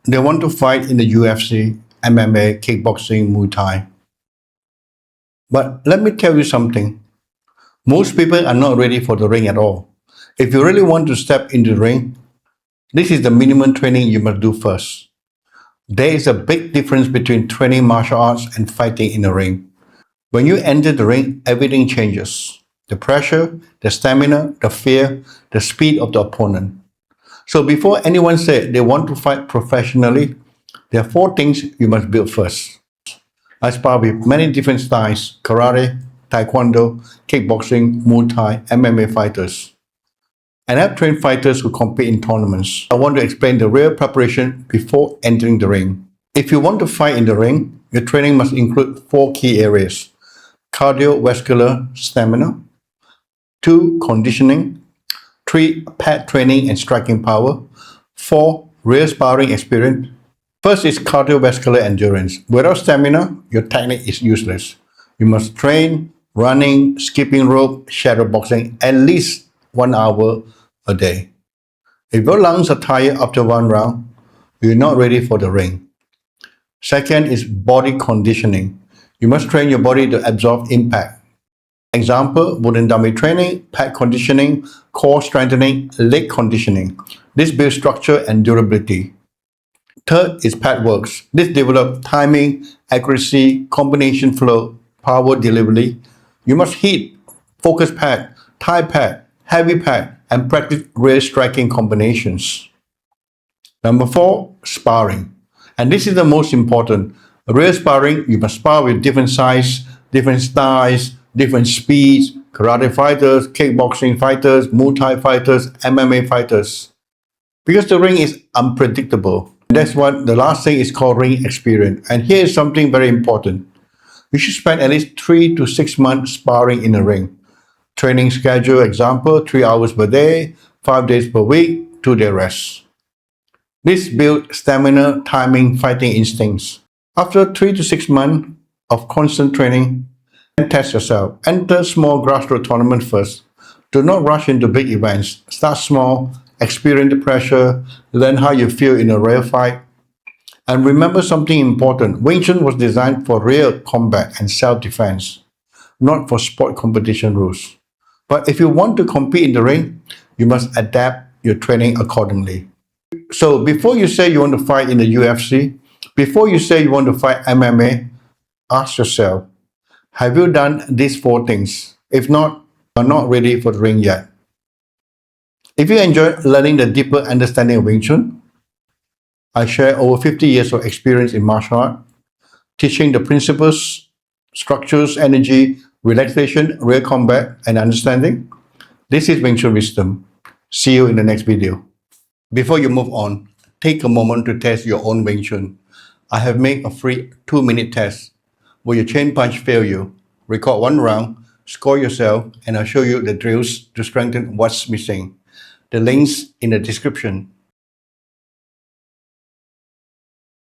they want to fight in the UFC, MMA, kickboxing, Muay Thai. But let me tell you something. Most people are not ready for the ring at all. If you really want to step into the ring, this is the minimum training you must do first. There is a big difference between training martial arts and fighting in the ring. When you enter the ring, everything changes. The pressure, the stamina, the fear, the speed of the opponent. So before anyone says they want to fight professionally, there are four things you must build first. I spar with many different styles: karate, taekwondo, kickboxing, Muay Thai, MMA fighters. And I've trained fighters who compete in tournaments. I want to explain the real preparation before entering the ring. If you want to fight in the ring, your training must include four key areas: cardiovascular stamina, 2. Conditioning, 3. Pad training and striking power, 4. Real sparring experience. First is cardiovascular endurance. Without stamina, your technique is useless. You must train running, skipping rope, shadow boxing at least 1 hour a day. If your lungs are tired after one round, you're not ready for the ring. Second is body conditioning. You must train your body to absorb impact. Example, wooden dummy training, pad conditioning, core strengthening, leg conditioning. This builds structure and durability. Third is pad works. This develops timing, accuracy, combination flow, power delivery. You must hit, focus pad, tie pad, heavy pad, and practice real striking combinations. Number 4, sparring. And this is the most important. Real sparring, you must spar with different size, different styles, different speeds, karate fighters, kickboxing fighters, Muay Thai fighters, MMA fighters. Because the ring is unpredictable. That's what the last thing is called ring experience. And here is something very important. You should spend at least 3 to 6 months sparring in the ring. Training schedule, example, 3 hours per day, 5 days per week, 2-day rest. This builds stamina, timing, fighting instincts. After 3 to 6 months of constant training, then test yourself. Enter small grassroots tournaments first. Do not rush into big events. Start small, experience the pressure, learn how you feel in a real fight. And remember something important. Wing Chun was designed for real combat and self-defense, not for sport competition rules. But if you want to compete in the ring, you must adapt your training accordingly. So before you say you want to fight in the UFC, before you say you want to fight MMA, ask yourself, have you done these 4 things? If not, you are not ready for the ring yet. If you enjoy learning the deeper understanding of Wing Chun, I share over 50 years of experience in martial art, teaching the principles, structures, energy, relaxation, real combat, and understanding. This is Wing Chun Wisdom. See you in the next video. Before you move on, take a moment to test your own Wing Chun. I have made a free 2-minute test. Will your chain punch fail you? Record 1 round, score yourself, and I'll show you the drills to strengthen what's missing. The links in the description.